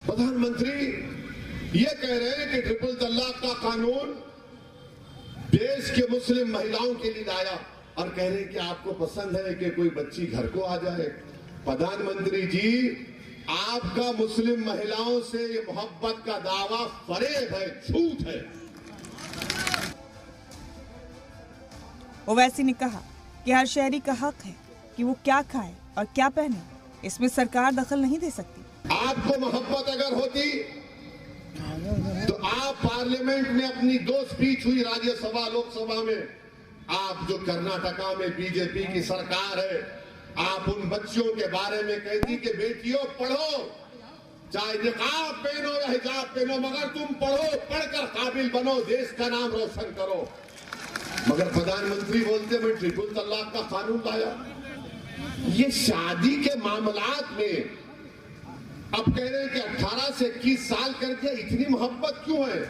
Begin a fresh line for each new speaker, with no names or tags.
प्रधानमंत्री ये कह रहे हैं कि ट्रिपल तलाक का कानून देश के मुस्लिम महिलाओं के लिए लाया और कह रहे हैं कि आपको पसंद है कि कोई बच्ची घर को आ जाए। प्रधानमंत्री जी, आपका मुस्लिम महिलाओं से ये मोहब्बत का दावा फरेब है, झूठ है।
ओवैसी ने कहा कि हर शहरी का हक है कि वो क्या खाए और क्या पहने, इसमें सरकार दखल नहीं दे सकती।
आपको मोहब्बत अगर होती तो आप पार्लियामेंट में अपनी 2 स्पीच हुई राज्यसभा लोकसभा में, आप जो कर्नाटका में बीजेपी की सरकार है, आप उन बच्चियों के बारे में कहती कि बेटियों पढ़ो, चाहे निकाब पहनो या हिजाब पहनो, मगर तुम पढ़ो, पढ़कर काबिल बनो, देश का नाम रोशन करो। मगर प्रधानमंत्री बोलते मैं ट्रिपल तलाक का कानून लाया। ये शादी के मामलात में अब कह रहे हैं कि 18 से 21 साल करके इतनी मोहब्बत क्यों है?